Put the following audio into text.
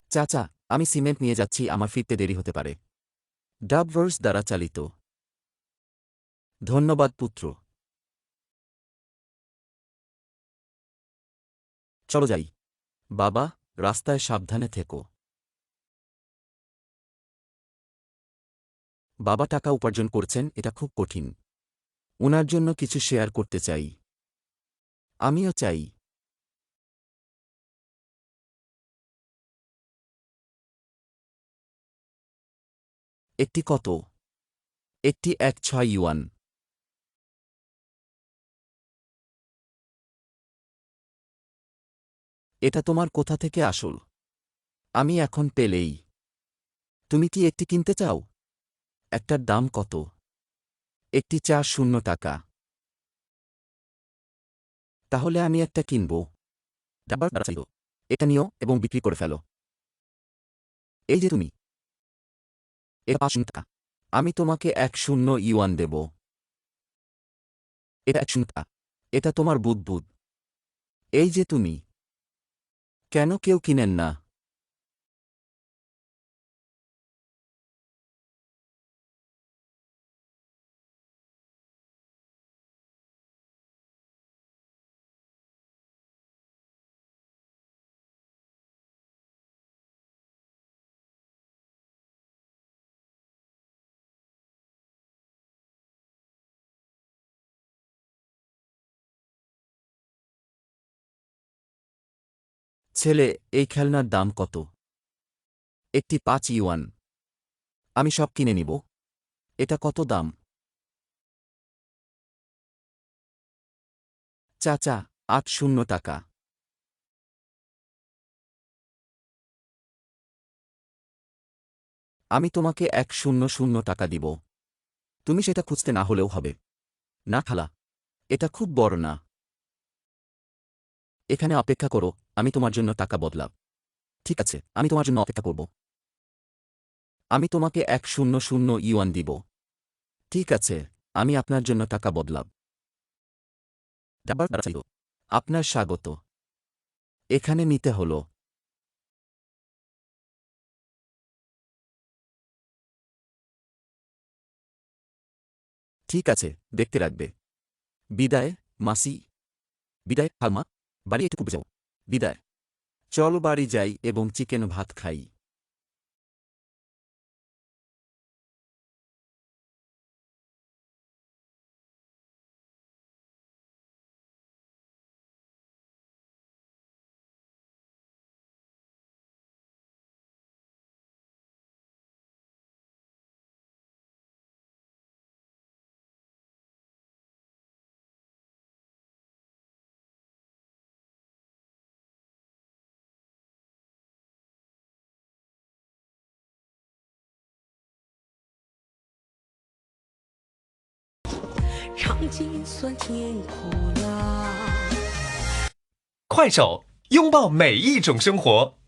চাচা, আমি সিমেন্ট নিয়ে যাচ্ছি, আমার ফিরতে দেরি হতে পারে। ডাবভার্স দ্বারা চালিত। ধন্যবাদ পুত্র। চলো যাই। বাবা, রাস্তায় সাবধানে থেকো। বাবা টাকা উপার্জন করছেন, এটা খুব কঠিন। উনার জন্য কিছু শেয়ার করতে চাই। আমিও চাই। একটি কত? একটি 1.6 ইউয়ান। এটা তোমার কোথা থেকে আসল? আমি এখন পেলেই। তুমি কি একটি কিনতে চাও? একটার দাম কত? একটি 4.0 টাকা। তাহলে আমি একটা কিনব। ডাবার দ্বারা চালিত। এটা নিও এবং বিক্রি করে ফেলো। এই যে তুমি। এটা 5.0 টাকা। আমি তোমাকে 1.0 ইউয়ান দেব। এটা 1.0 টাকা। এটা তোমার বুদবুদ। এই যে তুমি। কেন কেউ কিনেন না? ছেলে, এই খেলনার দাম কত? একটি 5 ইউয়ান। আমি সব কিনে নিব। এটা কত দাম? চাচা, 8.0 টাকা। আমি তোমাকে 1.0 টাকা দিব। তুমি সেটা খুঁজতে না হলেও হবে। না খালা। এটা খুব বড় না। এখানে অপেক্ষা করো, আমি তোমার জন্য টাকা বদলাব। ঠিক আছে, আমি তোমার জন্য অপেক্ষা করব। আমি তোমাকে 1.0 ইউয়ান দিব। ঠিক আছে, আমি আপনার জন্য টাকা বদলাব। ডাবার দ্বারা চালিত। আপনার স্বাগত। এখানে নিতে হলো। ঠিক আছে, দেখতে রাখবে। বিদায়, মাসি। বিদায়, হালমা। বাড়ি একটু যাও। বিদায়। চল বাড়ি যাই এবং চিকেন ভাত খাই।尝尽酸甜苦辣。快手，拥抱每一种生活。